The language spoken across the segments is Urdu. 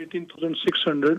18,600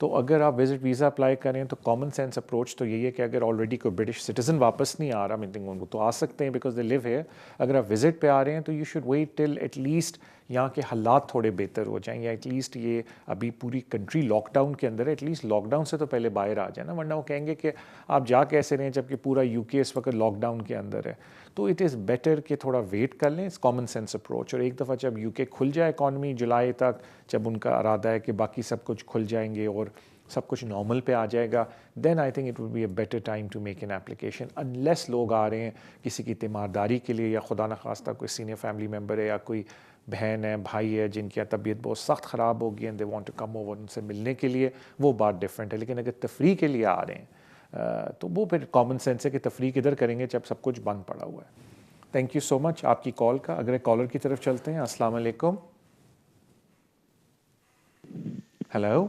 تو اگر آپ وزٹ ویزا اپلائی کریں تو کامن سینس اپروچ تو یہی ہے کہ اگر آلریڈی کوئی برٹش سٹیزن واپس نہیں آ رہا میننگ ان کو تو آ سکتے ہیں بیکاز دے لیو ہیئر. اگر آپ وزٹ پہ آ رہے ہیں تو you should wait till at least یہاں کے حالات تھوڑے بہتر ہو جائیں, یا ایٹ لیسٹ یہ ابھی پوری کنٹری لاک ڈاؤن کے اندر ہے, ایٹ لیسٹ لاک ڈاؤن سے تو پہلے باہر آ جائیں نا, ورنہ وہ کہیں گے کہ آپ جا کیسے رہیں جب کہ پورا یو کے اس وقت لاک ڈاؤن کے اندر ہے. تو اٹ از بیٹر کہ تھوڑا ویٹ کر لیں, اس کامن سینس اپروچ. اور ایک دفعہ جب یو کے کھل جائے اکانومی جولائی تک, جب ان کا ارادہ ہے کہ باقی سب کچھ کھل جائیں گے اور سب کچھ نارمل پہ آ جائے گا, then I think it will be a better time to make an application, unless لوگ آ رہے ہیں کسی کی تیمارداری کے لیے, یا خدا نخواستہ کوئی سینئر فیملی ممبر ہے یا کوئی بہن ہے بھائی ہے جن کی طبیعت بہت سخت خراب ہوگی and they want to come over, ان سے ملنے کے لیے, وہ بات ڈفرینٹ ہے. لیکن اگر تفریح کے لیے آ رہے ہیں تو وہ پھر کامن سینس ہے کہ تفریح کدھر کریں گے جب سب کچھ بند پڑا ہوا ہے. تھینک یو سو مچ آپ کی کال کا. اگر ایک کالر کی طرف چلتے ہیں. السلام علیکم. ہیلو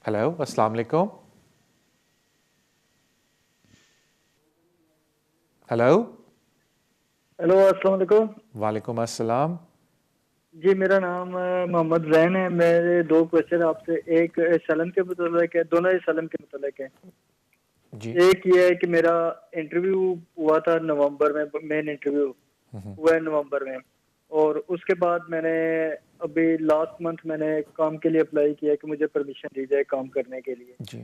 ہیلو السلام علیکم. ہیلو ہیلو السلام علیکم. وعلیکم السلام. جی میرا نام محمد زین ہے. میرے دو کوشچن آپ سے, ایک سلم کے متعلق ہے, دونوں ہی سلم کے متعلق ہیں. جی ایک یہ ہے کہ میرا انٹرویو ہوا تھا نومبر میں, مین انٹرویو ہوا ہے نومبر میں, اور اس کے بعد میں نے ابھی لاسٹ منتھ میں نے کام کے لیے اپلائی کیا کہ مجھے پرمیشن دی جائے کام کرنے کے لیے. جی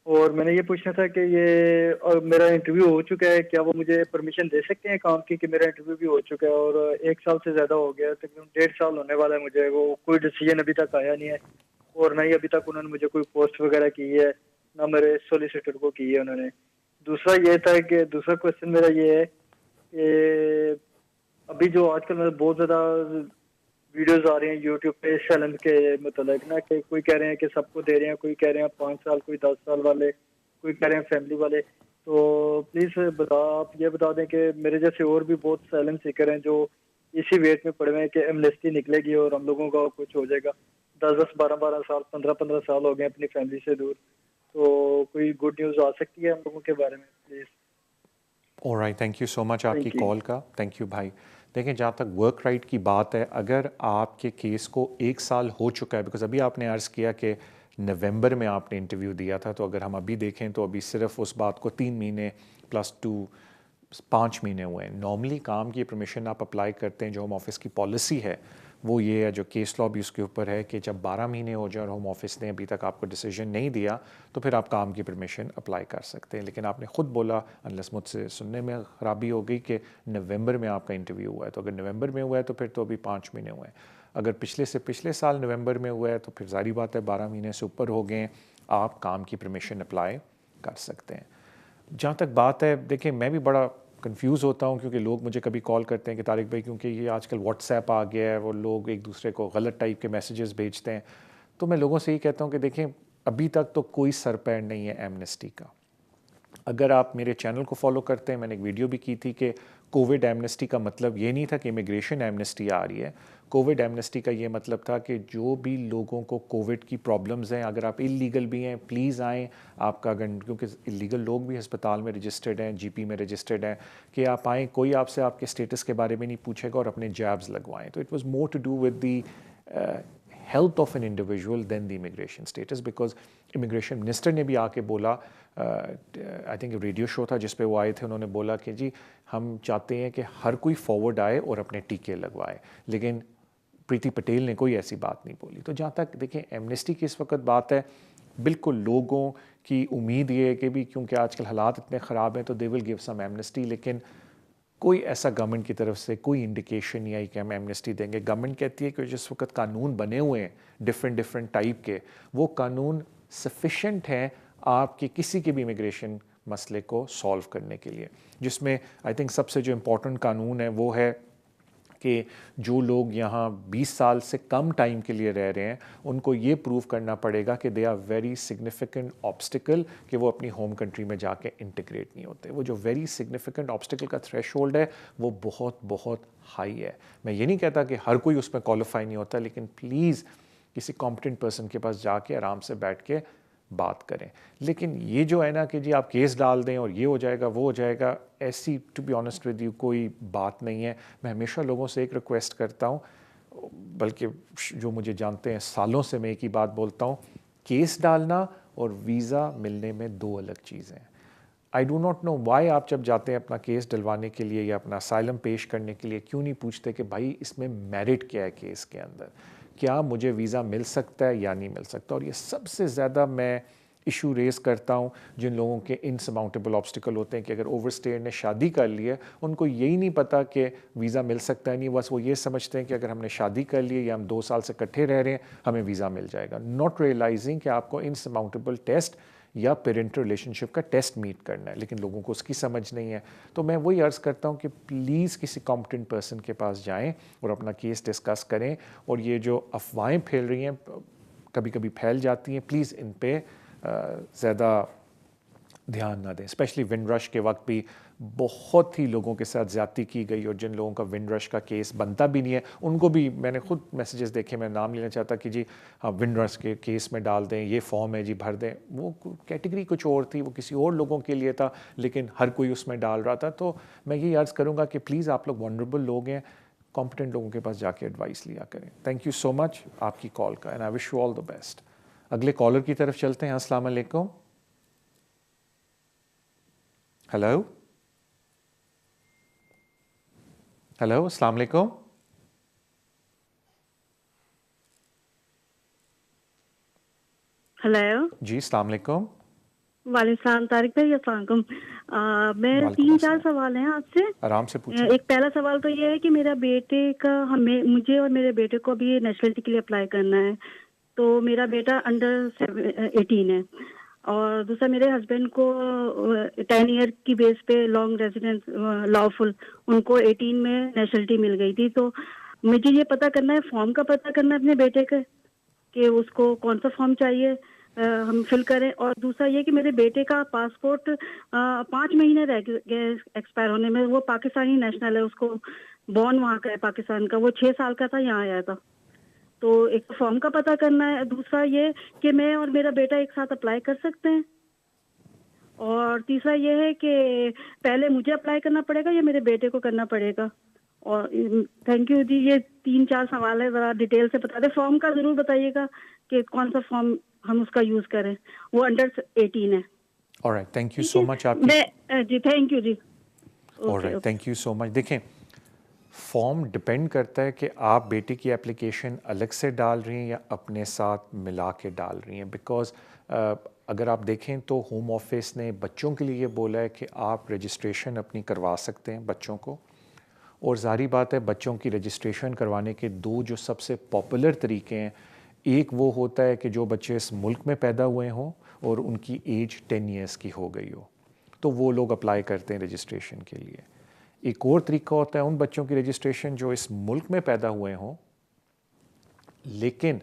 اور میں نے یہ پوچھنا تھا کہ یہ اور میرا انٹرویو ہو چکا ہے, کیا وہ مجھے پرمیشن دے سکتے ہیں کام کی, کہ میرا انٹرویو بھی ہو چکا ہے اور 1 سال سے زیادہ ہو گیا, تقریباً 1.5 سال ہونے والا ہے مجھے. وہ کوئی ڈیسیجن ابھی تک آیا نہیں ہے, اور نہ ہی ابھی تک انہوں نے مجھے کوئی پوسٹ وغیرہ کی ہے, نہ میرے سولیسیٹر کو کی ہے انہوں نے. دوسرا یہ تھا کہ دوسرا کوشچن میرا یہ ہے کہ ابھی جو آج کل میں بہت زیادہ ویڈیوز آ رہی ہیں یوٹیوب پہ سیلن کے متعلق نا, کہ کوئی کہہ رہے ہیں کہ سب کو دے رہے ہیں, کوئی کہہ رہے ہیں 5 سال, کوئی 10 سال والے, کوئی کہہ رہے ہیں فیملی والے. تو پلیز آپ یہ بتا دیں کہ میرے جیسے اور بھی بہت سیلن سیکر ہیں جو اسی ویٹ میں پڑے ہوئے ہیں کہ ایمنیسٹی نکلے گی اور ہم لوگوں کا کچھ ہو جائے گا. 10 12 سال 15 سال ہو گئے اپنی فیملی سے دور, تو کوئی گڈ نیوز آ سکتی ہے ہم لوگوں کے بارے میں please. Alright, thank you so much آپ کی کال کا. تھینک یو بھائی. دیکھیں جہاں تک ورک رائٹ کی بات ہے, اگر آپ کے کیس کو 1 سال ہو چکا ہے, بیکاز ابھی آپ نے عرض کیا کہ نومبر میں آپ نے انٹرویو دیا تھا, تو اگر ہم ابھی دیکھیں تو ابھی صرف اس بات کو 3 مہینے +2 5 مہینے ہوئے ہیں. نارملی کام کی پرمیشن آپ اپلائی کرتے ہیں, جو ہوم آفس کی پالیسی ہے وہ یہ ہے, جو کیس لا بھی اس کے اوپر ہے, کہ جب 12 مہینے ہو جائیں اور ہوم آفس نے ابھی تک آپ کو ڈیسیجن نہیں دیا تو پھر آپ کام کی پرمیشن اپلائی کر سکتے ہیں. لیکن آپ نے خود بولا, انلیس مجھ سے سننے میں خرابی ہو گئی, کہ نومبر میں آپ کا انٹرویو ہوا ہے. تو اگر نومبر میں ہوا ہے تو پھر تو ابھی 5 مہینے ہوئے ہیں. اگر پچھلے سال نومبر میں ہوا ہے تو پھر ظاہری بات ہے 12 مہینے سے اوپر ہو گئے ہیں, آپ کام کی پرمیشن اپلائی کر سکتے ہیں. جہاں تک بات ہے, دیکھیں میں بھی بڑا کنفیوز ہوتا ہوں, کیونکہ لوگ مجھے کبھی کال کرتے ہیں کہ طارق بھائی کیونکہ یہ آج کل واٹس ایپ آ گیا ہے, وہ لوگ ایک دوسرے کو غلط ٹائپ کے میسیجز بھیجتے ہیں. تو میں لوگوں سے یہ کہتا ہوں کہ دیکھیں ابھی تک تو کوئی سر پیر نہیں ہے ایمنسٹی کا. اگر آپ میرے چینل کو فالو کرتے ہیں, میں نے ایک ویڈیو بھی کی تھی کہ کووڈ ایمنسٹی کا مطلب یہ نہیں تھا کہ امیگریشن ایمنسٹی آ رہی ہے. کووڈ ایمنسٹی کا یہ مطلب تھا کہ جو بھی لوگوں کو کووڈ کی پرابلمز ہیں, اگر آپ اللیگل بھی ہیں پلیز آئیں. آپ کا اگر, کیونکہ اللیگل لوگ بھی ہسپتال میں رجسٹرڈ ہیں, جی پی میں رجسٹرڈ ہیں, کہ آپ آئیں, کوئی آپ سے آپ کے اسٹیٹس کے بارے میں نہیں پوچھے گا, اور اپنے جابز لگوائیں. تو it was more to do with the health of an individual than the immigration status, because immigration minister نے بھی آ کے بولا, آئی تھنک ریڈیو شو تھا جس پہ وہ آئے تھے, انہوں نے بولا کہ جی ہم چاہتے ہیں کہ ہر کوئی فارورڈ آئے اور اپنے ٹیکے لگوائے. لیکن پریتی پٹیل نے کوئی ایسی بات نہیں بولی. تو جہاں تک دیکھیں ایمنسٹی کی اس وقت بات ہے, بالکل لوگوں کی امید یہ ہے کہ بھی کیونکہ آج کل حالات اتنے خراب ہیں تو دے ول گیو سم ایمنسٹی, لیکن کوئی ایسا گورنمنٹ کی طرف سے کوئی انڈیکیشن نہیں آئی کہ ہم ایمنسٹی دیں گے. گورنمنٹ کہتی ہے کہ جس وقت قانون بنے ہوئے ہیں ڈفرینٹ ٹائپ کے, وہ قانون سفیشینٹ ہیں آپ کے کسی کے بھی امیگریشن مسئلے کو سالو کرنے کے لیے. جس میں آئی تھنک سب سے جو امپورٹنٹ قانون ہے وہ ہے کہ جو لوگ یہاں 20 سال سے کم ٹائم کے لیے رہ رہے ہیں ان کو یہ پروف کرنا پڑے گا کہ they are very significant obstacle, کہ وہ اپنی ہوم کنٹری میں جا کے انٹیگریٹ نہیں ہوتے. وہ جو ویری سگنیفیکنٹ آبسٹیکل کا تھریش ہولڈ ہے وہ بہت بہت ہائی ہے. میں یہ نہیں کہتا کہ ہر کوئی اس میں کوالیفائی نہیں ہوتا, لیکن پلیز کسی کمپٹنٹ پرسن کے پاس جا کے آرام سے بیٹھ کے بات کریں. لیکن یہ جو ہے نا کہ جی آپ کیس ڈال دیں اور یہ ہو جائے گا وہ ہو جائے گا, ایسی to be honest with you کوئی بات نہیں ہے. میں ہمیشہ لوگوں سے ایک ریکویسٹ کرتا ہوں, بلکہ جو مجھے جانتے ہیں سالوں سے میں ایک ہی بات بولتا ہوں, کیس ڈالنا اور ویزا ملنے میں دو الگ چیزیں ہیں. I do not know why آپ جب جاتے ہیں اپنا کیس ڈلوانے کے لیے یا اپنا اسائلم پیش کرنے کے لیے کیوں نہیں پوچھتے کہ بھائی اس میں میرٹ کیا ہے کیس کے اندر, کیا مجھے ویزا مل سکتا ہے یا نہیں مل سکتا. اور یہ سب سے زیادہ میں ایشو ریز کرتا ہوں جن لوگوں کے انسماؤنٹیبل آبسٹیکل ہوتے ہیں کہ اگر اوور اسٹیئر نے شادی کر لی ہے, ان کو یہی نہیں پتا کہ ویزا مل سکتا ہے نہیں, بس وہ یہ سمجھتے ہیں کہ اگر ہم نے شادی کر لی ہے یا ہم 2 سال سے اکٹھے رہ رہے ہیں ہمیں ویزا مل جائے گا, ناٹ ریئلائزنگ کہ آپ کو انسماؤنٹیبل ٹیسٹ یا پیرنٹل ریلیشن شپ کا ٹیسٹ میٹ کرنا ہے, لیکن لوگوں کو اس کی سمجھ نہیں ہے. تو میں وہی عرض کرتا ہوں کہ پلیز کسی کمپٹنٹ پرسن کے پاس جائیں اور اپنا کیس ڈسکس کریں, اور یہ جو افواہیں پھیل رہی ہیں کبھی کبھی پھیل جاتی ہیں, پلیز ان پہ زیادہ دھیان نہ دیں. اسپیشلی ونڈ رش کے وقت بھی بہت ہی لوگوں کے ساتھ زیادتی کی گئی, اور جن لوگوں کا ونڈ رش کا کیس بنتا بھی نہیں ہے ان کو بھی میں نے خود میسیجز دیکھے, میں نام لینا چاہتا کہ جی ہاں ونڈ رش کے کیس میں ڈال دیں, یہ فارم ہے جی بھر دیں. وہ کیٹیگری کچھ اور تھی, وہ کسی اور لوگوں کے لیے تھا, لیکن ہر کوئی اس میں ڈال رہا تھا. تو میں یہی عرض کروں گا کہ پلیز آپ لوگ ونربل لوگ ہیں, کمپٹنٹ لوگوں کے پاس جا کے ایڈوائس لیا کریں. تھینک یو سو مچ آپ کی کال کا, and I wish you all the best. اگلے کالر کی طرف چلتے ہیں. السلام علیکم. ہیلو ہیلو السلام علیکم. ہیلو جی السلام علیکم. وعلیکم السلام طارق بھائی, السلام علیکم. میں 3-4 سوال ہیں آپ سے. آرام سے پوچھیں. ایک پہلا سوال تو یہ ہے کہ میرا بیٹے کا مجھے اور میرے بیٹے کو بھی نیشنلٹی کے لیے اپلائی کرنا ہے. تو میرا بیٹا انڈر 18 ہے, اور دوسرا میرے ہسبینڈ کو 10 ایئر کی بیس پہ لانگ ریزیڈنس لافل, ان کو 18 میں نیشنلٹی مل گئی تھی. تو مجھے یہ پتہ کرنا ہے, فارم کا پتہ کرنا ہے اپنے بیٹے کا کہ اس کو کون سا فارم چاہیے ہم فل کریں. اور دوسرا یہ کہ میرے بیٹے کا پاسپورٹ 5 مہینے رہ گئے ایکسپائر ہونے میں. وہ پاکستانی نیشنل ہے, اس کو بورن وہاں کا ہے پاکستان کا, وہ 6 سال کا تھا یہاں آیا تھا. تو ایک فارم کا پتہ کرنا ہے, دوسرا یہ کہ میں اور میرا بیٹا ایک ساتھ اپلائی کر سکتے ہیں, اور تیسرا یہ ہے کہ پہلے مجھے اپلائی کرنا پڑے گا یا میرے بیٹے کو کرنا پڑے گا. اور تھینک یو جی. یہ 3-4 سوال ہے, ذرا ڈیٹیل سے بتا دیں. فارم کا ضرور بتائیے گا کہ کون سا فارم ہم اس کا یوز کریں, وہ انڈر 18 ہے. Alright, thank you so much آپ جی تھینک یو جی. Alright, thank you so much. دیکھیں فارم ڈپینڈ کرتا ہے کہ آپ بیٹے کی اپلیکیشن الگ سے ڈال رہی ہیں یا اپنے ساتھ ملا کے ڈال رہی ہیں. بیکاز اگر آپ دیکھیں تو ہوم آفس نے بچوں کے لیے یہ بولا ہے کہ آپ رجسٹریشن اپنی کروا سکتے ہیں بچوں کو, اور ظاہری بات ہے بچوں کی رجسٹریشن کروانے کے 2 جو سب سے پاپولر طریقے ہیں, ایک وہ ہوتا ہے کہ جو بچے اس ملک میں پیدا ہوئے ہوں اور ان کی ایج 10 ایئرس کی ہو گئی ہو, تو وہ لوگ اپلائی کرتے ہیں رجسٹریشن کے لیے. ایک اور طریقہ ہوتا ہے ان بچوں کی رجسٹریشن جو اس ملک میں پیدا ہوئے ہوں لیکن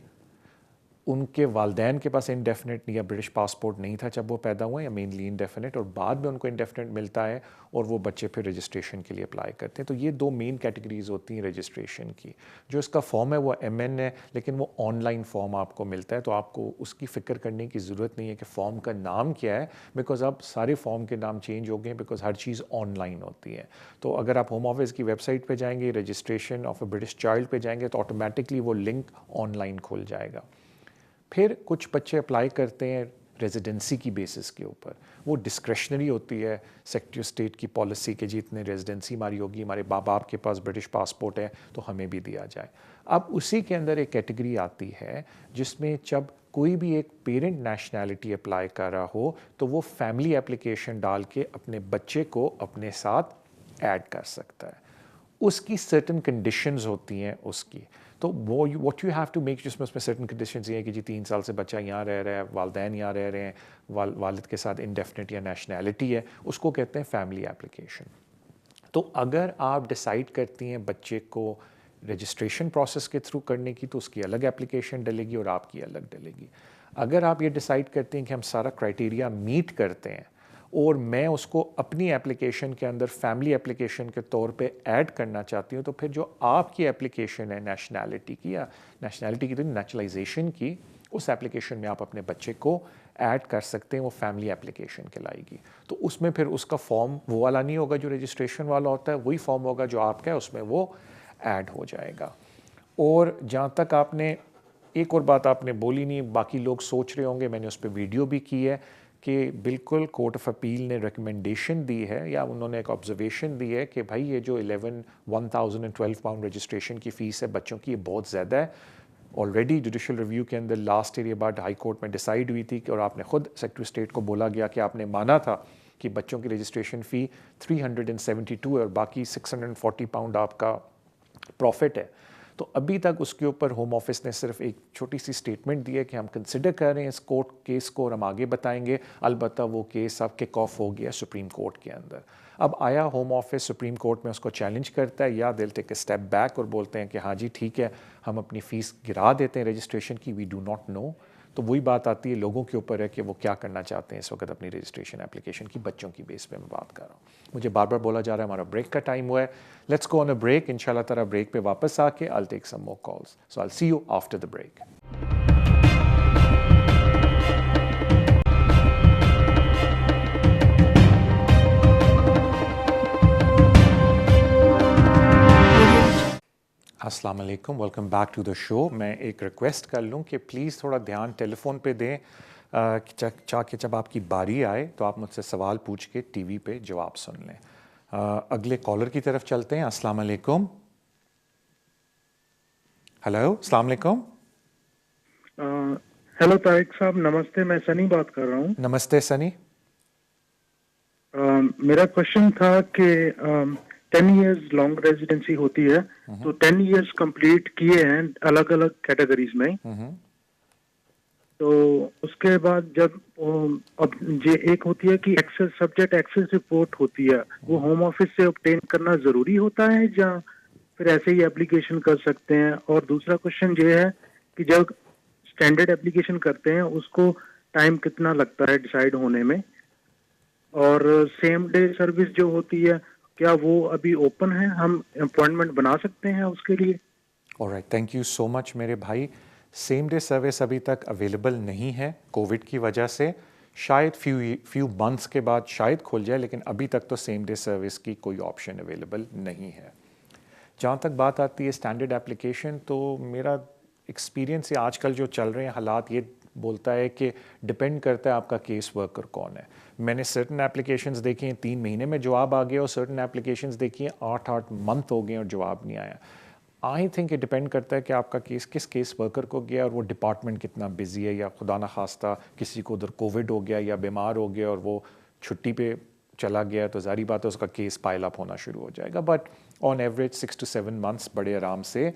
ان کے والدین کے پاس انڈیفینٹ یا برٹش پاسپورٹ نہیں تھا جب وہ پیدا ہوئے, یا مینلی انڈیفینٹ, اور بعد میں ان کو انڈیفینٹ ملتا ہے اور وہ بچے پھر رجسٹریشن کے لیے اپلائی کرتے ہیں. تو یہ 2 مین کیٹیگریز ہوتی ہیں رجسٹریشن کی. جو اس کا فارم ہے وہ MN ہے, لیکن وہ آن لائن فارم آپ کو ملتا ہے, تو آپ کو اس کی فکر کرنے کی ضرورت نہیں ہے کہ فارم کا نام کیا ہے, بیکاز اب سارے فارم کے نام چینج ہو گئے ہیں, بیکاز ہر چیز آن لائن ہوتی ہے. تو اگر آپ ہوم آفس کی ویب سائٹ پہ جائیں گے, registration of a British child پہ جائیں گے, تو آٹومیٹکلی وہ لنک آن لائن کھل جائے گا. پھر کچھ بچے اپلائی کرتے ہیں ریزیڈنسی کی بیسس کے اوپر, وہ ڈسکریشنری ہوتی ہے سیکٹری آف اسٹیٹ کی پالیسی کہ جی اتنے ریزیڈنسی ہماری ہوگی, ہمارے باپ کے پاس برٹش پاسپورٹ ہے تو ہمیں بھی دیا جائے. اب اسی کے اندر ایک کیٹیگری آتی ہے جس میں جب کوئی بھی ایک پیرنٹ نیشنلٹی اپلائی کر رہا ہو تو وہ فیملی اپلیکیشن ڈال کے اپنے بچے کو اپنے ساتھ ایڈ کر سکتا ہے. اس کی سرٹن کنڈیشنز ہوتی ہیں اس کی, تو وہ what you have to make, جس میں اس میں سرٹن کنڈیشنز یہ ہیں کہ جی 3 سال سے بچہ یہاں رہ رہا ہے, والدین یہاں رہ رہے ہیں, والد کے ساتھ انڈیفینٹ یا نیشنلٹی ہے, اس کو کہتے ہیں فیملی اپلیکیشن. تو اگر آپ ڈیسائیڈ کرتی ہیں بچے کو رجسٹریشن پروسیس کے تھرو کرنے کی تو اس کی الگ اپلیکیشن ڈلے گی اور آپ کی الگ ڈلے گی. اگر آپ یہ ڈیسائیڈ کرتے ہیں کہ ہم سارا کرائٹیریا میٹ کرتے ہیں اور میں اس کو اپنی اپلیکیشن کے اندر فیملی اپلیکیشن کے طور پہ ایڈ کرنا چاہتی ہوں, تو پھر جو آپ کی اپلیکیشن ہے نیشنلٹی کی, یا نیشنلٹی کی تو نیچرلائزیشن کی, اس اپلیکیشن میں آپ اپنے بچے کو ایڈ کر سکتے ہیں, وہ فیملی اپلیکیشن کہلائے گی. تو اس میں پھر اس کا فارم وہ والا نہیں ہوگا جو رجسٹریشن والا ہوتا ہے, وہی فارم ہوگا جو آپ کا ہے, اس میں وہ ایڈ ہو جائے گا. اور جہاں تک آپ نے ایک اور بات آپ نے بولی نہیں, باقی لوگ سوچ رہے ہوں گے, میں نے اس پہ ویڈیو بھی کی ہے کہ بالکل کورٹ آف اپیل نے ریکمنڈیشن دی ہے یا انہوں نے ایک آبزرویشن دی ہے کہ بھائی یہ جو 1012 پاؤنڈ رجسٹریشن کی فیس ہے بچوں کی, یہ بہت زیادہ ہے. آلریڈی جوڈیشل ریویو کے اندر لاسٹ ایئر بعد ہائی کورٹ میں ڈیسائیڈ ہوئی تھی کہ, اور آپ نے خود سیکریٹری اسٹیٹ کو بولا گیا کہ آپ نے مانا تھا کہ بچوں کی رجسٹریشن فی 372 ہے اور باقی 640 پاؤنڈ آپ کا پروفٹ ہے. تو ابھی تک اس کے اوپر ہوم آفس نے صرف ایک چھوٹی سی اسٹیٹمنٹ دی ہے کہ ہم کنسیڈر کر رہے ہیں اس کورٹ کیس کو اور ہم آگے بتائیں گے. البتہ وہ کیس اب کک آف ہو گیا سپریم کورٹ کے اندر. اب آیا ہوم آفس سپریم کورٹ میں اس کو چیلنج کرتا ہے یا دل ٹیک اے اسٹیپ بیک اور بولتے ہیں کہ ہاں جی ٹھیک ہے ہم اپنی فیس گرا دیتے ہیں رجسٹریشن کی, وی ڈو ناٹ نو. تو وہی بات آتی ہے لوگوں کے اوپر ہے کہ وہ کیا کرنا چاہتے ہیں اس وقت اپنی رجسٹریشن اپلیکیشن کی. بچوں کی بیس پہ میں بات کر رہا ہوں. مجھے بار بار بولا جا رہا ہے ہمارا بریک کا ٹائم ہوا ہے. Let's go on a break. ان شاء اللہ تعالیٰ بریک پہ واپس آ کے I'll take some more calls. So I'll see you after the break. السلام علیکم, ویلکم بیک ٹو دا شو. میں ایک ریکویسٹ کر لوں کہ پلیز تھوڑا دھیان ٹیلی فون پہ دیں چاہ کہ جب آپ کی باری آئے تو آپ مجھ سے سوال پوچھ کے ٹی وی پہ جواب سن لیں. اگلے کالر کی طرف چلتے ہیں. السلام علیکم. ہیلو, السلام علیکم. ہیلو طارق صاحب, نمستے. میں سنی بات کر رہا ہوں. نمستے سنی. میرا کوشچن تھا کہ 10 ایئرز لانگ ریزیڈنسی ہوتی ہے تو 10 ایئرز کمپلیٹ کیے ہیں الگ الگ کیٹیگریز میں, تو اس کے بعد جب اب یہ ایک ہوتی ہے کہ ایکسس سبجیکٹ ایکسس رپورٹ ہوتی ہے, وہ ہوم آفس سے obtain کرنا ضروری ہوتا ہے یا پھر ایسے ہی اپلیکیشن کر سکتے ہیں؟ اور دوسرا کوشچن یہ ہے کہ جب اسٹینڈرڈ اپلیکیشن کرتے ہیں اس کو ٹائم کتنا لگتا ہے ڈیسائیڈ ہونے میں؟ اور سیم ڈے سروس جو ہوتی ہے کیا وہ ابھی اوپن ہے, ہم اپوائنٹمنٹ بنا سکتے ہیں اس کے لیے؟ آلرائٹ, تھینک یو سو مچ میرے بھائی. سیم ڈے سروس ابھی تک اویلیبل نہیں ہے کووڈ کی وجہ سے. شاید فیو منتھس کے بعد شاید کھل جائے, لیکن ابھی تک تو سیم ڈے سروس کی کوئی آپشن اویلیبل نہیں ہے. جہاں تک بات آتی ہے اسٹینڈرڈ اپلیکیشن, تو میرا ایکسپیرینس ہے آج کل جو چل رہے ہیں حالات یہ بولتا ہے کہ ڈپینڈ کرتا ہے آپ کا کیس ورکر کون ہے. میں نے سرٹن اپلیکیشنز دیکھی ہیں 3 مہینے میں جواب آ گیا, اور سرٹن اپلیکیشنز دیکھی ہیں 8 منتھ ہو گئے اور جواب نہیں آیا. آئی تھنک یہ ڈپینڈ کرتا ہے کہ آپ کا کیس کس کیس ورکر کو گیا اور وہ ڈپارٹمنٹ کتنا بزی ہے, یا خدا نخواستہ کسی کو ادھر کووڈ ہو گیا یا بیمار ہو گیا اور وہ چھٹی پہ چلا گیا, تو ظاہری بات ہے اس کا کیس پائل اپ ہونا شروع ہو جائے گا. But on average 6 to 7 months بڑے آرام سے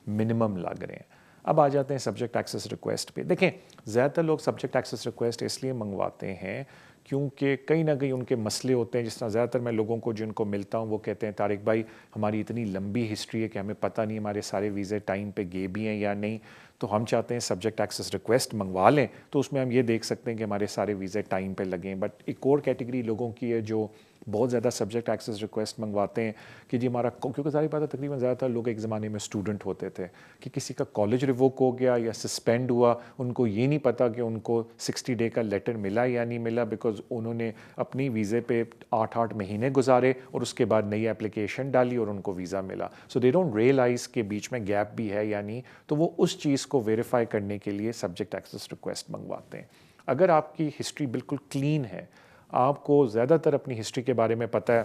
منیمم لگ رہے ہیں. اب آ جاتے ہیں سبجیکٹ ایکسیس ریکویسٹ پہ. دیکھیں زیادہ تر لوگ سبجیکٹ ایکسیس ریکویسٹ اس لیے منگواتے ہیں کیونکہ کہیں نہ کہیں ان کے مسئلے ہوتے ہیں. جس طرح زیادہ تر میں لوگوں کو جن کو ملتا ہوں وہ کہتے ہیں طارق بھائی ہماری اتنی لمبی ہسٹری ہے کہ ہمیں پتہ نہیں ہمارے سارے ویزے ٹائم پہ گئے بھی ہیں یا نہیں, تو ہم چاہتے ہیں سبجیکٹ ایکسیس ریکویسٹ منگوا لیں, تو اس میں ہم یہ دیکھ سکتے ہیں کہ ہمارے سارے ویزے ٹائم پہ لگیں. بٹ ایک اور کیٹیگری لوگوں کی ہے جو بہت زیادہ سبجیکٹ ایکسیس ریکویسٹ منگواتے ہیں کہ جی ہمارا, کیونکہ ظاہر بات ہے تقریباً زیادہ تر لوگ ایک زمانے میں اسٹوڈنٹ ہوتے تھے کہ کسی کا کالج ریووک ہو گیا یا سسپینڈ ہوا, ان کو یہ نہیں پتا کہ ان کو 60 ڈے کا لیٹر ملا یا نہیں ملا, بیکاز انہوں نے اپنی ویزے پہ 8 مہینے گزارے اور اس کے بعد نئی اپلیکیشن ڈالی اور ان کو ویزا ملا. سو دے ڈونٹ ریئلائز کہ بیچ میں گیپ بھی ہے یا نہیں, تو وہ اس چیز کو ویریفائی کرنے کے لیے سبجیکٹ ایکسیس ریکویسٹ منگواتے ہیں. اگر آپ کی ہسٹری بالکل کلین ہے, آپ کو زیادہ تر اپنی ہسٹری کے بارے میں پتہ ہے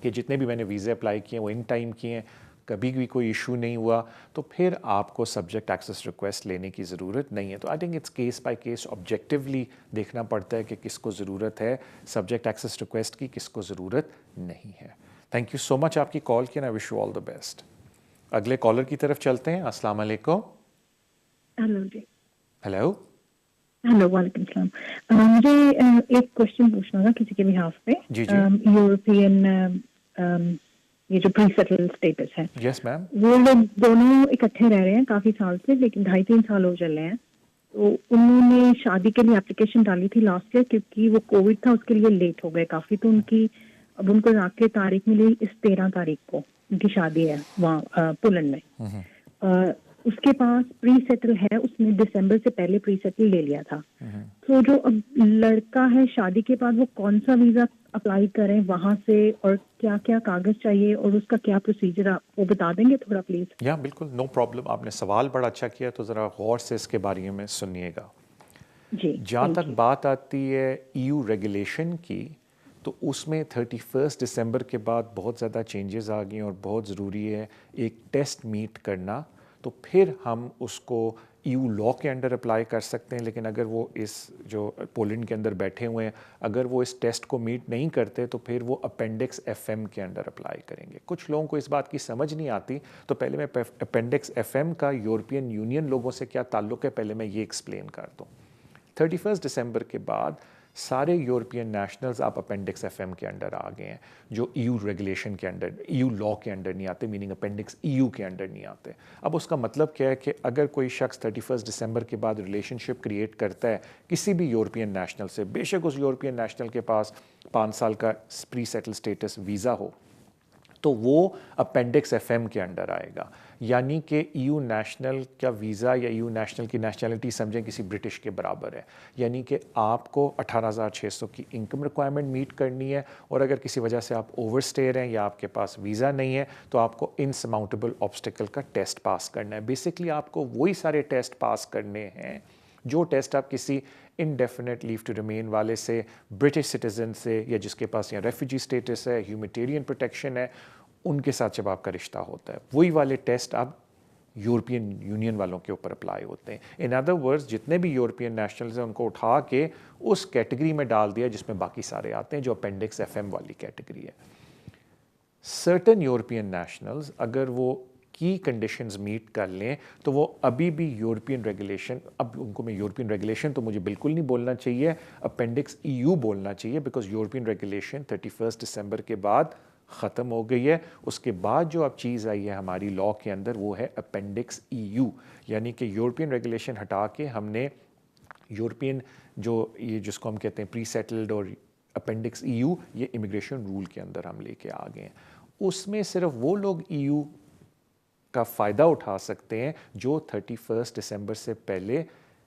کہ جتنے بھی میں نے ویزے اپلائی کیے ہیں وہ ان ٹائم کیے ہیں, کبھی بھی کوئی ایشو نہیں ہوا, تو پھر آپ کو سبجیکٹ ایکسیس ریکویسٹ لینے کی ضرورت نہیں ہے. تو I think it's case by case objectively دیکھنا پڑتا ہے کہ کس کو ضرورت ہے سبجیکٹ ایکسیس ریکویسٹ کی, کس کو ضرورت نہیں ہے. تھینک یو سو مچ آپ کی کال کی, I wish you all the best. اگلے کالر کی طرف چلتے ہیں. السلام علیکم. ہیلو جی. ہیلو. ہیلو, وعلیکم السلام. مجھے ایک کوشچن پوچھنا تھا کسی کے بہاف پہ. جی جی. یورپین یہ جو پری سیٹل اسٹیٹس ہے, یس میم, وہ لوگ دونوں اکٹھے رہ رہے ہیں کافی سال سے, لیکن 2.5-3 سال ہو چلے ہیں. تو انہوں نے شادی کے لیے اپلیکیشن ڈالی تھی لاسٹ ایئر, کیونکہ وہ کووڈ تھا اس کے لیے لیٹ ہو گئے کافی, تو ان کی اب ان کو جا کے تاریخ ملی اس 13 تاریخ کو ان کی شادی ہے وہاں پولینڈ میں. اس کے پاس پری سیٹل ہے, اس نے دسمبر سے پہلے پری سیٹل لے لیا تھا. تو جو اب لڑکا ہے شادی کے بعد وہ کون سا ویزا اپلائی کریں وہاں سے, اور کیا کیا کاغذ چاہیے اور اس کا کیا پروسیجر, آپ وہ بتا دیں گے تھوڑا پلیز؟ یا بالکل, نو پرابلم. آپ نے سوال بڑا اچھا کیا, تو ذرا غور سے اس کے بارے میں سنیے گا. جی, جہاں تک بات آتی ہے EU ریگولیشن کی, تو اس میں 31 دسمبر کے بعد بہت زیادہ چینجز آ گئی, اور بہت ضروری ہے ایک ٹیسٹ میٹ کرنا. تو پھر ہم اس کو EU لاء کے انڈر اپلائی کر سکتے ہیں. لیکن اگر وہ اس جو پولینڈ کے اندر بیٹھے ہوئے ہیں, اگر وہ اس ٹیسٹ کو میٹ نہیں کرتے تو پھر وہ اپینڈکس FM کے انڈر اپلائی کریں گے. کچھ لوگوں کو اس بات کی سمجھ نہیں آتی, تو پہلے میں اپینڈکس FM کا یورپین یونین لوگوں سے کیا تعلق ہے پہلے میں یہ ایکسپلین کر دوں. 31 دسمبر کے بعد سارے یورپین نیشنلز آپ اپینڈکس FM کے انڈر آ گئے ہیں, جو EU ریگولیشن کے انڈر, EU لاء کے انڈر نہیں آتے, میننگ اپینڈکس EU کے انڈر نہیں آتے. اب اس کا مطلب کیا ہے کہ اگر کوئی شخص 31 دسمبر کے بعد ریلیشن شپ کریٹ کرتا ہے کسی بھی یورپین نیشنل سے, بے شک اس یورپین نیشنل کے پاس 5 سال کا پری سیٹل سٹیٹس ویزا ہو, تو وہ اپینڈکس FM کے انڈر آئے گا. یعنی کہ EU نیشنل کا ویزا یا EU نیشنل کی نیشنلٹی سمجھیں کسی برٹش کے برابر ہے. یعنی کہ آپ کو 18,600 کی انکم ریکوائرمنٹ میٹ کرنی ہے, اور اگر کسی وجہ سے آپ اوور اسٹیئر ہیں یا آپ کے پاس ویزا نہیں ہے تو آپ کو انسماؤنٹیبل آبسٹیکل کا ٹیسٹ پاس کرنا ہے. بیسکلی آپ کو وہی سارے ٹیسٹ پاس کرنے ہیں جو ٹیسٹ آپ کسی انڈیفینٹ لیو ٹو ریمین والے سے, برٹش سٹیزن سے, یا جس کے پاس یا ریفیوجی سٹیٹس ہے, ہیومیٹیرین پروٹیکشن ہے, ان کے ساتھ جب آپ کا رشتہ ہوتا ہے, وہی والے ٹیسٹ اب یورپین یونین والوں کے اوپر اپلائی ہوتے ہیں. ان ادر ورڈز جتنے بھی یورپین نیشنلز ہیں ان کو اٹھا کے اس کیٹیگری میں ڈال دیا جس میں باقی سارے آتے ہیں, جو اپینڈکس FM والی کیٹیگری ہے. سرٹن یورپین نیشنلز اگر وہ کی کنڈیشنز میٹ کر لیں تو وہ ابھی بھی یورپین ریگولیشن, اب ان کو میں یورپین ریگولیشن تو مجھے بالکل نہیں بولنا چاہیے, اپینڈکس EU بولنا چاہیے, بیکاز یورپین ریگولیشن 31 دسمبر کے بعد ختم ہو گئی ہے. اس کے بعد جو اب چیز آئی ہے ہماری لاء کے اندر وہ ہے اپینڈکس EU. یعنی کہ یورپین ریگولیشن ہٹا کے ہم نے یورپین جو یہ جس کو ہم کہتے ہیں پری سیٹلڈ اور اپینڈکس EU, یہ امیگریشن رول کے اندر ہم لے کے آ گئے ہیں. اس میں صرف وہ لوگ EU کا فائدہ اٹھا سکتے ہیں جو 31 دسمبر سے پہلے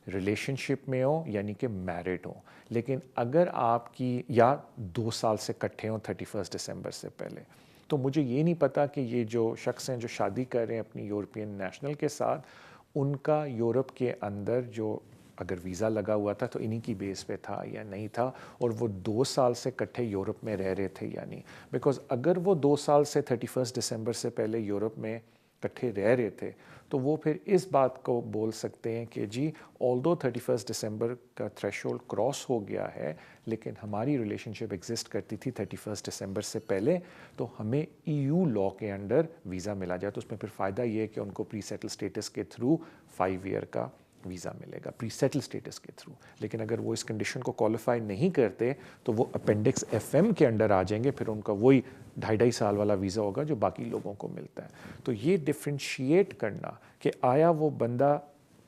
ریلیشن شپ میں ہوں, یعنی کہ میرڈ ہوں. لیکن اگر آپ کی یا 2 سال سے کٹھے ہوں 31 دسمبر سے پہلے, تو مجھے یہ نہیں پتا کہ یہ جو شخص ہیں جو شادی کر رہے ہیں اپنی یورپین نیشنل کے ساتھ, ان کا یورپ کے اندر جو اگر ویزا لگا ہوا تھا تو انہی کی بیس پہ تھا یا نہیں تھا, اور وہ 2 سال سے کٹھے یورپ میں رہ رہے تھے یا نہیں. بیکاز اگر وہ 2 سال سے 31 دسمبر سے پہلے یورپ میں کٹھے رہ رہے تھے تو وہ پھر اس بات کو بول سکتے ہیں کہ جی آلدو 31 دسمبر کا تھریشولڈ کراس ہو گیا ہے, لیکن ہماری ریلیشن شپ ایگزسٹ کرتی تھی 31 دسمبر سے پہلے, تو ہمیں EU لاء کے انڈر ویزا ملا جائے. تو اس میں پھر فائدہ یہ ہے کہ ان کو پری سیٹل سٹیٹس کے تھرو 5 ایئر کا ویزا ملے گا, پری سیٹل سٹیٹس کے تھرو. لیکن اگر وہ اس کنڈیشن کو کوالیفائی نہیں کرتے تو وہ اپینڈکس FM کے انڈر آ جائیں گے, پھر ان کا وہی 2.5 سال والا ویزا ہوگا جو باقی لوگوں کو ملتا ہے. تو یہ ڈفرینشیٹ کرنا کہ آیا وہ بندہ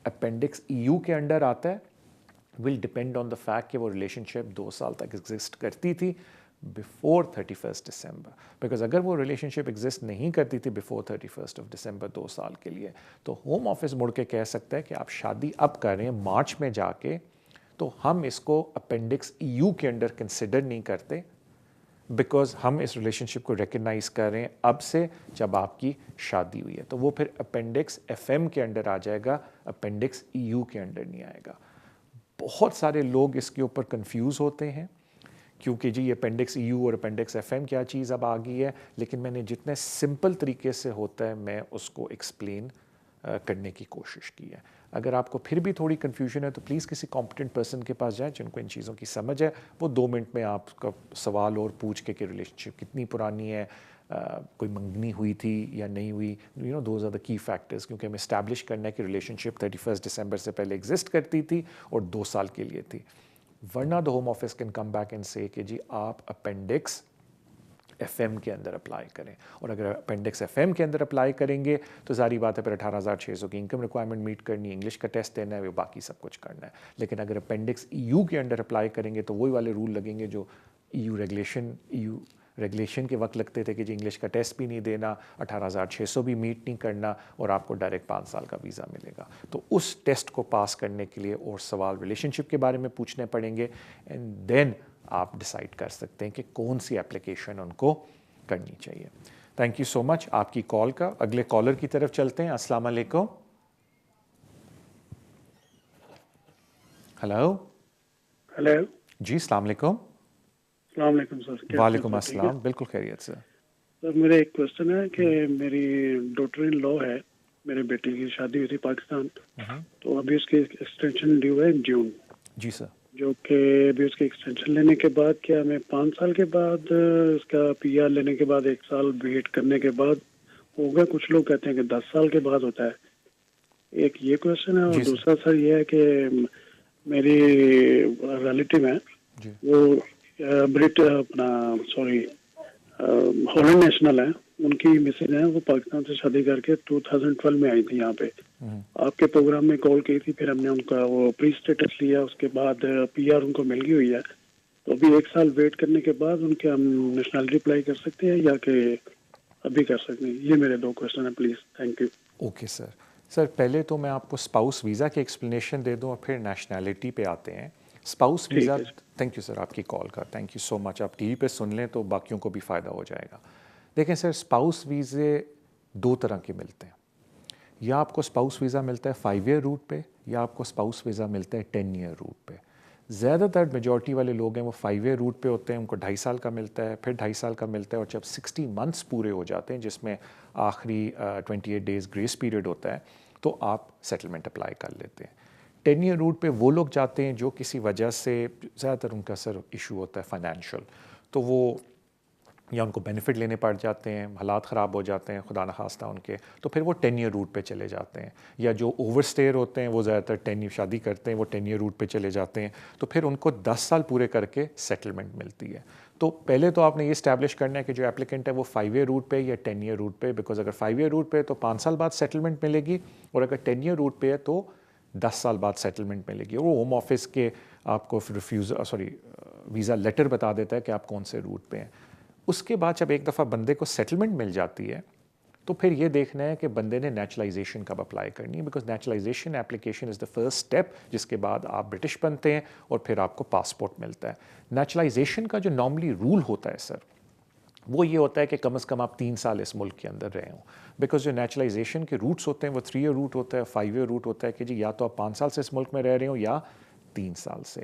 اپینڈکس EU کے انڈر آتا ہے will depend on the fact کہ وہ ریلیشن شپ 2 سال تک ایگزسٹ کرتی تھی بفور 31 دسمبر. بیکاز اگر وہ ریلیشن شپ ایگزسٹ نہیں کرتی تھی بفور 31 دسمبر 2 سال کے لیے, تو ہوم آفس مڑ کے کہہ سکتا ہے کہ آپ شادی اب کر رہے ہیں مارچ میں جا کے, تو ہم اس کو اپینڈکس EU کے انڈر کنسیڈر نہیں کرتے, بیکاز ہم اس ریلیشن شپ کو ریکگنائز کر رہے ہیں اب سے جب آپ کی شادی ہوئی ہے. تو وہ پھر اپینڈکس FM کے انڈر آ جائے گا, اپینڈکس EU کے انڈر نہیں آئے گا. بہت سارے لوگ اس کے اوپر کنفیوز ہوتے ہیں کیونکہ جی اپینڈکس EU اور اپینڈکس FM کیا چیز اب آ گئی ہے, لیکن میں نے جتنے سمپل طریقے سے ہوتا ہے میں اس کو ایکسپلین کرنے کی کوشش کی ہے. اگر آپ کو پھر بھی تھوڑی کنفیوژن ہے تو پلیز کسی کمپیٹنٹ پرسن کے پاس جائیں جن کو ان چیزوں کی سمجھ ہے, وہ 2 منٹ میں آپ کا سوال اور پوچھ کے کہ ریلیشن شپ کتنی پرانی ہے, کوئی منگنی ہوئی تھی یا نہیں ہوئی, دوز آر دا کی فیکٹرز, کیونکہ ہمیں اسٹیبلش کرنا ہے کہ ریلیشن شپ 31 دسمبر سے پہلے ایگزسٹ کرتی تھی اور 2 سال کے لیے تھی. ورنہ the home office can come back and سے کہ جی آپ اپینڈکس FM کے اندر اپلائی کریں, اور اگر اپینڈکس FM کے اندر اپلائی کریں گے تو ظاہری بات ہے پھر 18,600 کی انکم ریکوائرمنٹ میٹ کرنی ہے, انگلش کا ٹیسٹ دینا ہے, وہ باقی سب کچھ کرنا ہے. لیکن اگر اپینڈکس EU کے انڈر اپلائی کریں گے تو وہی والے رول لگیں گے جو EU ریگولیشن, EU ریگولیشن کے وقت لگتے تھے کہ جی انگلش کا ٹیسٹ بھی نہیں دینا, 18,600 بھی میٹ نہیں کرنا, اور آپ کو ڈائریکٹ 5 سال کا ویزا ملے گا. تو اس ٹیسٹ کو پاس کرنے کے لیے اور سوال ریلیشن شپ کے بارے میں پوچھنے پڑیں گے, اینڈ دین آپ ڈیسائیڈ کر سکتے ہیں کہ کون سی اپلیکیشن ان کو کرنی چاہیے. تھینک یو سو مچ آپ کی کال کا. اگلے کالر کی طرف چلتے ہیں. السلام علیکم. ہلو. ہیلو جی السلام علیکم. السلام علیکم سر. وعلیکم السلام. بالکل خیریت سے. سر میرا ایک کوشچن ہے کہ میری ڈاٹر ان لا ہے, میرے بیٹے کی شادی ہوئی تھی پاکستان, تو ابھی اس کی ایکسٹینشن ڈیو ہے جون. جی سر. جو کہ ابھی اس کی ایکسٹینشن لینے کے بعد کیا ہمیں 5 سال کے بعد اس کا پی آر لینے کے بعد 1 سال ویٹ کرنے کے بعد ہوگا؟ کچھ لوگ کہتے ہیں کہ 10 سال کے بعد ہوتا ہے. ایک یہ کوشچن ہے, اور دوسرا سر یہ ہے کہ میری ریلیٹیو ہیں, وہ ہالینڈ نیشنل ہیں, ان کی مسز ہیں, وہ پاکستان سے شادی کر کے 2012 میں آئی تھی یہاں پہ. آپ کے پروگرام میں کال کی تھی, پھر ہم نے ان کا وہ پری اسٹیٹس لیا, اس کے بعد پی آر ان کو مل گئی ہوئی ہے. تو ابھی 1 سال ویٹ کرنے کے بعد ان کے ہم نیشنلٹی اپلائی کر سکتے ہیں یا کہ ابھی کر سکتے ہیں؟ یہ میرے 2 کوشچن ہیں please. Thank you. Okay sir. Sir پہلے تو میں آپ کو اسپاؤس ویزا کی ایکسپلینیشن دے دوں اور پھر نیشنلٹی پہ آتے ہیں. Spouse visa, thank you sir آپ کی کال کا, تھینک یو سو مچ. آپ ٹی وی پہ سن لیں تو باقیوں کو بھی فائدہ ہو جائے گا. دیکھیں سر, اسپاؤس ویزے 2 طرح کے ملتے ہیں. یا آپ کو اسپاؤس ویزا ملتا ہے 5 ایئر روٹ پہ, یا آپ کو اسپاؤس ویزا ملتا ہے 10 ایئر روٹ پہ. زیادہ تر میجورٹی والے لوگ ہیں وہ 5 ایئر روٹ پہ ہوتے ہیں, ان کو 2.5 سال کا ملتا ہے, پھر 2.5 سال کا ملتا ہے, اور جب 60 منتھس پورے ہو جاتے ہیں جس میں آخری 28 ڈیز گریس پیریڈ ہوتا ہے, تو آپ سیٹلمنٹ اپلائی کر لیتے ہیں. 10 ایئر روٹ پہ وہ لوگ جاتے ہیں جو کسی وجہ سے, زیادہ تر ان کا سر ایشو ہوتا ہے فائنینشیل, تو وہ یا ان کو بینیفٹ لینے پڑ جاتے ہیں, حالات خراب ہو جاتے ہیں خدا نخواستہ ان کے, تو پھر وہ 10 ایئر روٹ پہ چلے جاتے ہیں. یا جو اوور اسٹیئر ہوتے ہیں وہ زیادہ تر 10 شادی کرتے ہیں, وہ 10 ایئر روٹ پہ چلے جاتے ہیں, تو پھر ان کو 10 سال پورے کر کے سیٹلمنٹ ملتی ہے. تو پہلے تو آپ نے یہ اسٹیبلش کرنا ہے کہ جو اپلیکنٹ ہے وہ 5 ایئر روٹ پہ یا 10 ایئر روٹ پہ, بیکاز اگر 5 ایئر روٹ پہ تو 5 سال بعد سیٹلمنٹ ملے گی, اور اگر 10 ایئر روٹ پہ ہے تو 10 سال بعد سیٹلمنٹ ملے گی. اور وہ ہوم آفس کے آپ کو ویزا لیٹر بتا دیتا ہے کہ آپ کون سے روٹ پہ ہیں. اس کے بعد جب ایک دفعہ بندے کو سیٹلمنٹ مل جاتی ہے تو پھر یہ دیکھنا ہے کہ بندے نے نیچرلائزیشن کب اپلائی کرنی ہے, because naturalisation application is the first step, جس کے بعد آپ برٹش بنتے ہیں اور پھر آپ کو پاسپورٹ ملتا ہے. نیچرلائزیشن کا جو نارملی رول ہوتا ہے سر, وہ یہ ہوتا ہے کہ کم از کم آپ 3 سال اس ملک کے اندر رہے ہوں, بیکاز جو نیچرلائزیشن کے روٹس ہوتے ہیں وہ 3 ایئر روٹ ہوتا ہے, 5 ایئر روٹ ہوتا ہے کہ جی یا تو آپ 5 سال سے اس ملک میں رہ رہے ہوں یا 3 سال سے.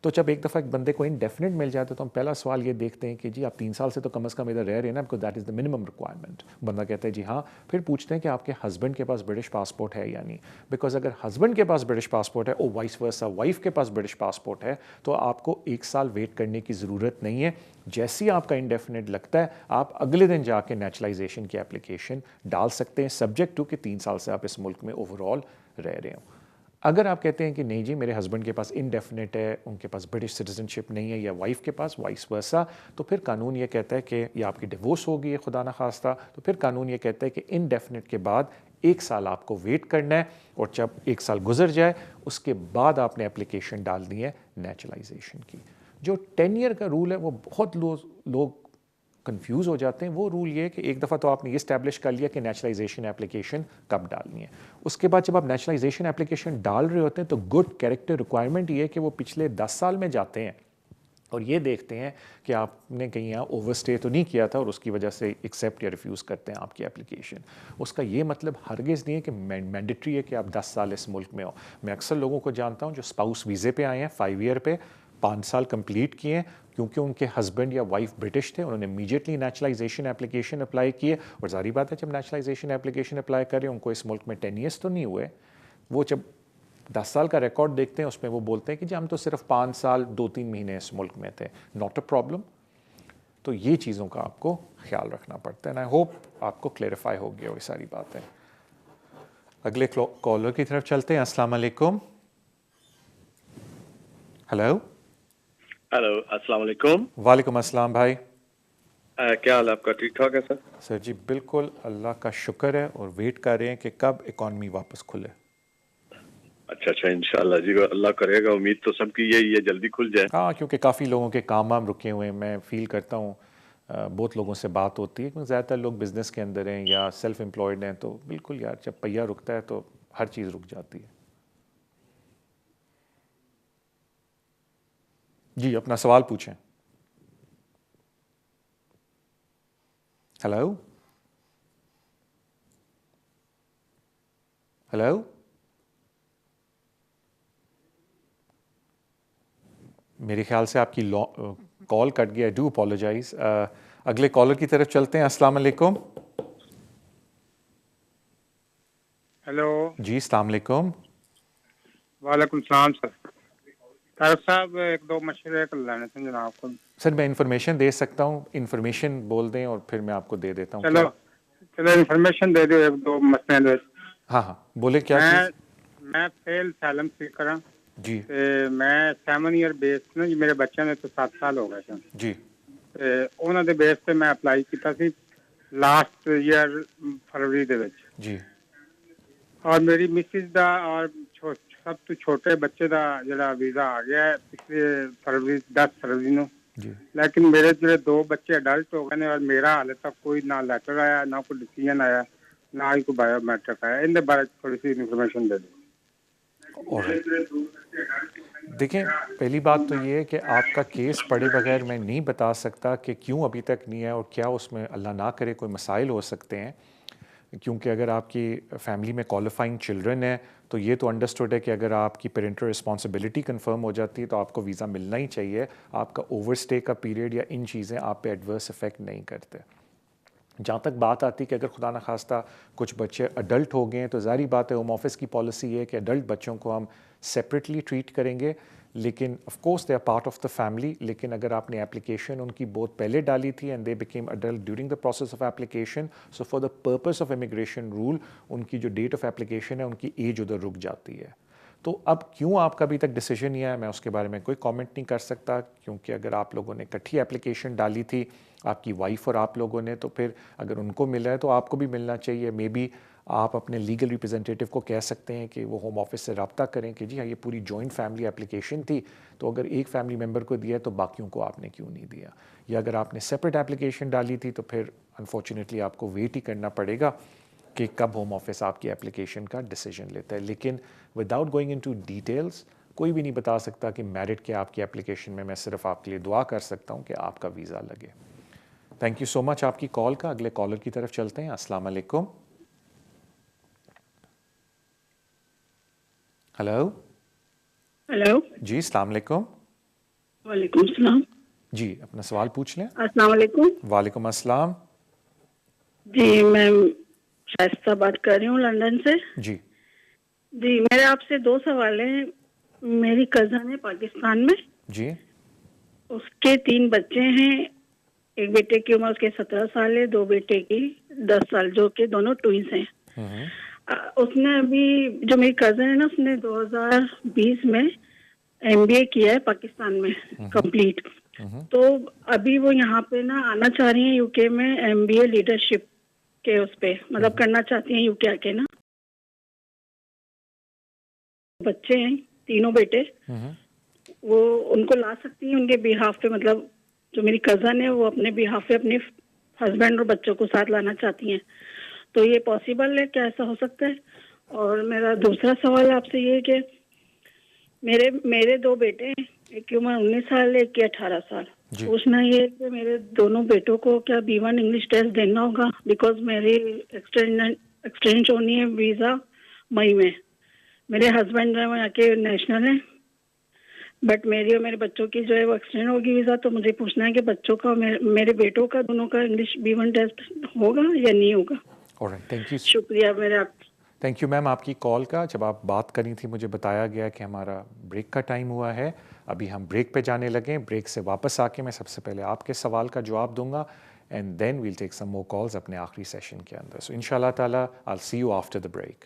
تو جب ایک دفعہ ایک بندے کو انڈیفینٹ مل جاتا ہے تو ہم پہلا سوال یہ دیکھتے ہیں کہ جی آپ 3 سال سے تو کم از کم ادھر رہ رہے ہیں نا, because that is the minimum requirement. بندہ کہتا ہے جی ہاں. پھر پوچھتے ہیں کہ آپ کے ہسبینڈ کے پاس برٹش پاسپورٹ ہے یا نہیں, بیکاز اگر ہسبینڈ کے پاس برٹش پاسپورٹ ہے اور وائس ورسا وائف کے پاس برٹش پاسپورٹ ہے, تو آپ کو 1 سال ویٹ کرنے کی ضرورت نہیں ہے. جیسے ہی آپ کا انڈیفینٹ لگتا ہے آپ اگلے دن جا کے نیچرلائزیشن کی اپلیکیشن ڈال سکتے ہیں, سبجیکٹ ٹو کہ 3 سال سے آپ اس ملک میں اوور آل رہ رہے ہوں. اگر آپ کہتے ہیں کہ نہیں جی میرے ہسبینڈ کے پاس انڈیفینٹ ہے, ان کے پاس برٹش سٹیزن شپ نہیں ہے, یا وائف کے پاس وائس ورسا, تو پھر قانون یہ کہتا ہے کہ یا آپ کی ڈیورس ہوگی خدا نخواستہ, تو پھر قانون یہ کہتا ہے کہ انڈیفینٹ کے بعد 1 سال آپ کو ویٹ کرنا ہے, اور جب 1 سال گزر جائے اس کے بعد آپ نے اپلیکیشن ڈالنی ہے نیچرلائزیشن کی. جو 10 ایئر کا رول ہے وہ بہت لوگ کنفیوز ہو جاتے ہیں. وہ رول یہ ہے کہ ایک دفعہ تو آپ نے یہ اسٹیبلش کر لیا کہ نیچرلائزیشن اپلیکیشن کب ڈالنی ہے. اس کے بعد جب آپ نیچرلائزیشن اپلیکیشن ڈال رہے ہوتے ہیں تو گڈ کیریکٹر ریکوائرمنٹ یہ ہے کہ وہ پچھلے 10 سال میں جاتے ہیں اور یہ دیکھتے ہیں کہ آپ نے کہیں یہاں اوور اسٹے تو نہیں کیا تھا, اور اس کی وجہ سے ایکسیپٹ یا ریفیوز کرتے ہیں آپ کی اپلیکیشن. اس کا یہ مطلب ہرگز نہیں ہے کہ مینڈیٹری ہے کہ آپ 10 سال اس ملک میں ہو. میں اکثر لوگوں کو جانتا ہوں جو اسپاؤس ویزے پہ آئے ہیں 5 ایئر پہ, 5 سال کمپلیٹ کیے ہیں کیونکہ ان کے ہسبینڈ یا وائف برٹش تھے, انہوں نے امیجیٹلی نیچرلائزیشن اپلیکیشن اپلائی کیے. اور ظاہری بات ہے جب نیچرلائزیشن اپلیکیشن اپلائی کریں ان کو اس ملک میں 10 ایئرس تو نہیں ہوئے, وہ جب 10 سال کا ریکارڈ دیکھتے ہیں اس میں وہ بولتے ہیں کہ جی ہم تو صرف 5 سال 2-3 مہینے اس ملک میں تھے. Not a problem. تو یہ چیزوں کا آپ کو خیال رکھنا پڑتا ہے. آئی ہوپ آپ کو کلیئرفائی ہو گیا وہ ساری باتیں. اگلے کالر کی طرف چلتے ہیں. السلام علیکم. ہلو. ہلو السلام علیکم. وعلیکم السلام بھائی. کیا حال آپ کا؟ ٹھیک ٹھاک ہے سر؟ سر جی بالکل اللہ کا شکر ہے, اور ویٹ کر رہے ہیں کہ کب اکانومی واپس کھلے. اچھا انشاءاللہ جی اللہ کرے گا, امید تو سب کی یہی ہے جلدی کھل جائے. ہاں کیونکہ کافی لوگوں کے کام رکے ہوئے ہیں, میں فیل کرتا ہوں بہت لوگوں سے بات ہوتی ہے کیونکہ زیادہ تر لوگ بزنس کے اندر ہیں یا سیلف امپلائڈ ہیں، تو بالکل یار جب پہیہ رکتا ہے تو ہر چیز رک جاتی ہے. جی اپنا سوال پوچھیں. ہیلو ہیلو میرے خیال سے آپ کی کال کٹ گیا. Do apologise. اگلے کالر کی طرف چلتے ہیں. السلام علیکم. ہیلو. جی السلام علیکم. وعلیکم السلام سر. طارق صاحب ایک دو مشورے کر لینے تھے جناب کو. سر میں انفارمیشن دے سکتا ہوں، انفارمیشن بول دیں اور پھر میں آپ کو دے دیتا ہوں. چلو انفارمیشن دے دو ایک دو مسئلے. ہاں ہاں بولے کیا چیز. میں فیل سالم سیکر ہوں جی. میں 7 ایئر بیس نا جی میرے بچے نے تو 7 سال ہو گئے سن جی. انہوں دے بیس پہ میں اپلائی کیتا سی لاسٹ ایئر فروری دے وچ جی. اور میری مسز دا اور سب تو چھوٹے بچے دا جڑا ویزا آ گیا ہے پچھلے فروری 10 فروری نو. جی. لیکن میرے جڑے 2 بچے اڈلٹ ہو گئے نے اور میرا حالے تک کوئی نہ لیٹر آیا نہ کوئی ڈیسیژن آیا نہ ہی کوئی بایو میٹرک آیا. ان دے بارے تھوڑی سی انفارمیشن دے دو. دیکھیں پہلی بات تو یہ ہے کہ آپ کا کیس پڑھے بغیر میں نہیں بتا سکتا کہ کیوں ابھی تک نہیں ہے اور کیا اس میں اللہ نہ کرے کوئی مسائل ہو سکتے ہیں، کیونکہ اگر آپ کی فیملی میں کوالیفائنگ چلڈرن ہے تو یہ تو انڈرسٹوڈ ہے کہ اگر آپ کی پیرنٹل رسپانسبلٹی کنفرم ہو جاتی ہے تو آپ کو ویزا ملنا ہی چاہیے. آپ کا اوور اسٹے کا پیریڈ یا ان چیزیں آپ پہ ایڈورس افیکٹ نہیں کرتے. جہاں تک بات آتی کہ اگر خدا نخواستہ کچھ بچے اڈلٹ ہو گئے ہیں تو ظاہری بات ہے ہوم آفس کی پالیسی ہے کہ اڈلٹ بچوں کو ہم سیپریٹلی ٹریٹ کریں گے، لیکن of course they are part of the family. لیکن اگر آپ نے اپلیکیشن ان کی بہت پہلے ڈالی تھی and they became adult during the process of application, so for the purpose of immigration rule ان کی جو ڈیٹ آف اپلیکیشن ہے ان کی ایج ادھر رک جاتی ہے. تو اب کیوں آپ کا ابھی تک ڈیسیجن نہیں آیا میں اس کے بارے میں کوئی کامنٹ نہیں کر سکتا، کیونکہ اگر آپ لوگوں نے اکٹھی اپلیکیشن ڈالی تھی آپ کی وائف اور آپ لوگوں نے، تو پھر اگر ان کو ملا ہے تو آپ کو بھی ملنا چاہیے. مے بی آپ اپنے لیگل ریپرزینٹیٹیو کو کہہ سکتے ہیں کہ وہ ہوم آفس سے رابطہ کریں کہ جی ہاں یہ پوری جوائنٹ فیملی اپلیکیشن تھی تو اگر ایک فیملی ممبر کو دیا تو باقیوں کو آپ نے کیوں نہیں دیا. یا اگر آپ نے سیپریٹ اپلیکیشن ڈالی تھی تو پھر انفارچونیٹلی آپ کو ویٹ ہی کرنا پڑے گا کہ کب ہوم آفس آپ کی اپلیکیشن کا ڈیسیجن لیتا ہے. لیکن وداؤٹ گوئنگ انٹو ڈیٹیلز کوئی بھی نہیں بتا سکتا کہ میرٹ کیا آپ کی اپلیکیشن میں صرف آپ کے لیے دعا کر سکتا ہوں کہ آپ کا ویزا لگے. تھینک یو سو مچ آپ کی کال کا. اگلے کالر کی طرف چلتے ہیں. السلام علیکم. ہیلو. ہیلو. جی السلام علیکم. وعلیکم السلام. جی اپنا سوال پوچھ لیں. السلام علیکم. وعلیکم السلام. جی میں شائستہ بات کر رہی ہوں لندن سے. جی. جی میرے آپ سے 2 سوال ہیں. میری کزن ہے پاکستان میں. جی. اس کے 3 بچے ہیں. ایک بیٹے کی عمر اس کے 17 سال ہے، 2 بیٹے کی 10 سال، جو کہ دونوں ٹوئنس ہیں. اس نے ابھی جو میری کزن ہے نا اس نے 2020 میں MBA کیا ہے پاکستان میں کمپلیٹ. تو ابھی وہ یہاں پہ نا آنا چاہ رہی ہیں UK میں MBA لیڈرشپ کے اس پہ مطلب کرنا چاہتی ہیں UK آ کے نا. بچے ہیں 3 بیٹے، وہ ان کو لا سکتی ہیں ان کے بیہاف پہ، مطلب جو میری کزن ہے وہ اپنے بیہاف پہ اپنے ہسبینڈ اور بچوں کو ساتھ لانا چاہتی ہیں. تو یہ پاسبل ہے کیا ایسا ہو سکتا ہے؟ اور میرا دوسرا سوال آپ سے یہ ہے کہ میرے 2 بیٹے ہیں، ایک کی عمر 19 سال ہے، ایک کی 18 سال. پوچھنا یہ ہے کہ میرے دونوں بیٹوں کو کیا B1 انگلش ٹیسٹ دینا ہوگا؟ بیکاز میری ایکسٹینڈ ہونی ہے ویزا مئی میں. میرے ہسبینڈ جو ہے وہ یہاں کے نیشنل ہیں، بٹ میری اور میرے بچوں کی جو ہے وہ ایکسٹینڈ ہوگی ویزا. تو مجھے پوچھنا ہے کہ بچوں کا میرے بیٹوں کا دونوں کا انگلش B1 ٹیسٹ ہوگا یا نہیں ہوگا؟ شکریہ میرے آپ. تھینک یو میم آپ کی کال کا. جب آپ بات کریں تھی مجھے بتایا گیا کہ ہمارا بریک کا ٹائم ہوا ہے. ابھی ہم بریک پہ جانے لگیں. بریک سے واپس آ کے میں سب سے پہلے آپ کے سوال کا جواب دوں گا and then we'll take some more calls اپنے آخری سیشن کے اندر. سو ان شاء اللہ تعالیٰ I see you after the break.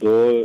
2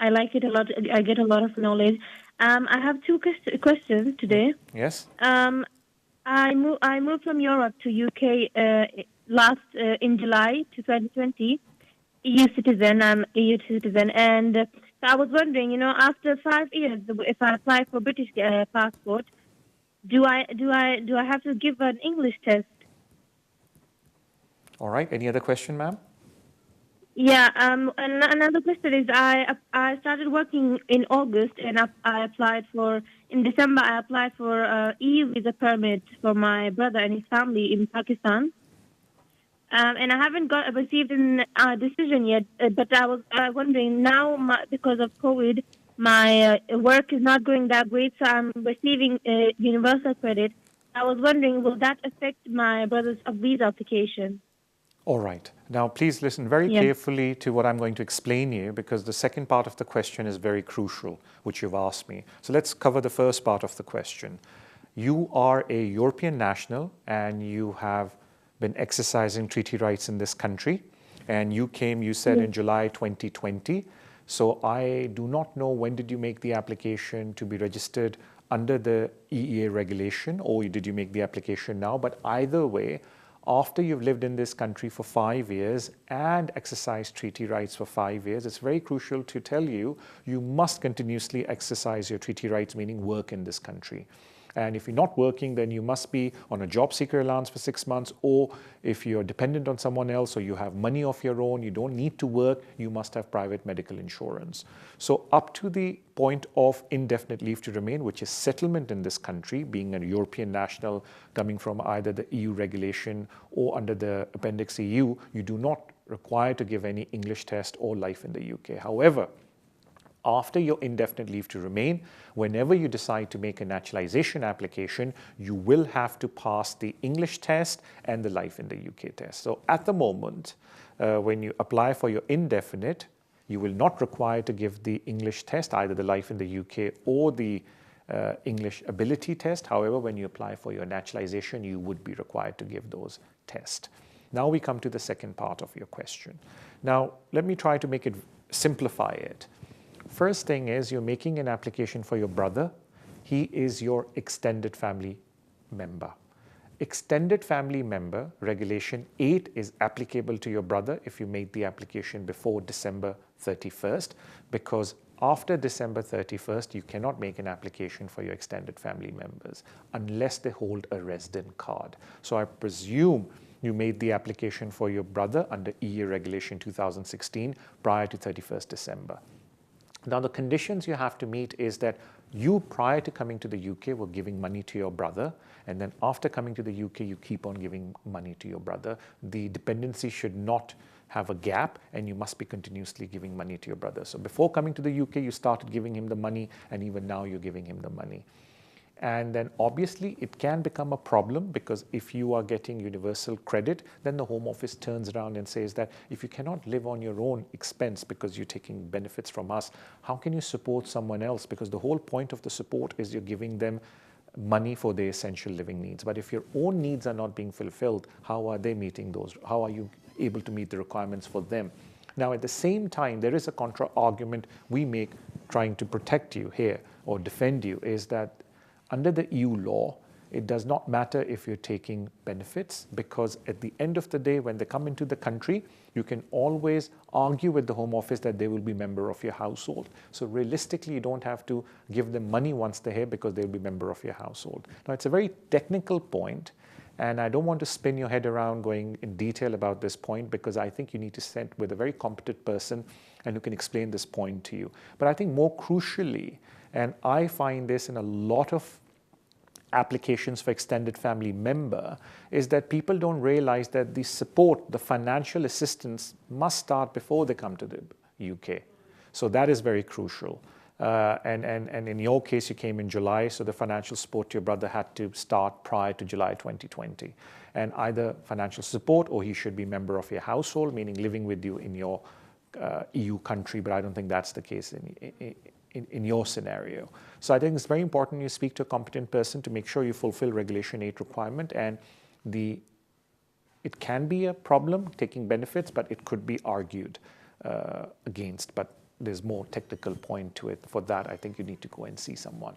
I like it a lot. I get a lot of knowledge. I have two questions today. Yes. I moved from Europe to UK last in July 2020. EU citizen. I'm EU citizen, and so I was wondering, after 5 years, if I apply for British passport, do I have to give an English test? All right. Any other question, ma'am? Yeah. And another question is, I started working in August, and I applied for in December. I applied for EU visa permit for my brother and his family in Pakistan. And I haven't received a decision yet, but I was wondering now, because of COVID, my work is not going that great, so I'm receiving universal credit. I was wondering, will that affect my brother's visa application? All right. Now, please listen very carefully to what I'm going to explain you, because the second part of the question is very crucial, which you've asked me. So let's cover the first part of the question. You are a European national and you have been exercising treaty rights in this country, and you came, you said, in July 2020. So I do not know when did you make the application to be registered under the EEA regulation, or did you make the application now? But either way, after you've lived in this country for 5 years and exercised treaty rights for 5 years, it's very crucial to tell you, you must continuously exercise your treaty rights, meaning work in this country. And if you're not working, then you must be on a job seeker allowance for 6 months, or if you're dependent on someone else or you have money of your own, you don't need to work, you must have private medical insurance. So up to the point of indefinite leave to remain, which is settlement in this country, being a European national coming from either the EU regulation or under the Appendix EU, you do not require to give any English test or life in the UK. However, after your indefinite leave to remain, whenever you decide to make a naturalization application, you will have to pass the English test and the life in the UK test. So at the moment, when you apply for your indefinite, you will not require to give the English test, either the life in the UK or the English ability test. However, when you apply for your naturalization, you would be required to give those tests. Now we come to the second part of your question. Now, let me try to make it simplify it. First thing is, you're making an application for your brother. He is your extended family member. Extended family member, Regulation 8 is applicable to your brother if you made the application before December 31st, because after December 31st, you cannot make an application for your extended family members unless they hold a resident card. So I presume you made the application for your brother under EU Regulation 2016 prior to 31st December. Now, the conditions you have to meet is that you, prior to coming to the UK, were giving money to your brother, and then after coming to the UK, you keep on giving money to your brother. The dependency should not have a gap, and you must be continuously giving money to your brother. So before coming to the UK, you started giving him the money, and even now you're giving him the money. And then obviously it can become a problem, because if you are getting universal credit, then the Home Office turns around and says that if you cannot live on your own expense because you're taking benefits from us, how can you support someone else? Because the whole point of the support is you're giving them money for their essential living needs. But if your own needs are not being fulfilled, how are they meeting those? How are you able to meet the requirements for them? Now, at the same time, there is a contra argument we make trying to protect you here or defend you, is that under the EU law, it does not matter if you're taking benefits, because at the end of the day, when they come into the country, you can always argue with the Home Office that they will be a member of your household. So realistically, you don't have to give them money once they're here, because they'll be a member of your household. Now, it's a very technical point, and I don't want to spin your head around going in detail about this point, because I think you need to sit with a very competent person and who can explain this point to you. But I think more crucially, and I find this in a lot of applications for extended family member, is that people don't realize that the support, the financial assistance must start before they come to the UK. So that is very crucial. And in your case, you came in July, so the financial support to your brother had to start prior to July 2020. And either financial support, or he should be a member of your household, meaning living with you in your EU country, but I don't think that's the case in your scenario. So I think it's very important you speak to a competent person to make sure you fulfill Regulation 8 requirement. And it can be a problem taking benefits, but it could be argued against. But there's more technical point to it. For that, I think you need to go and see someone.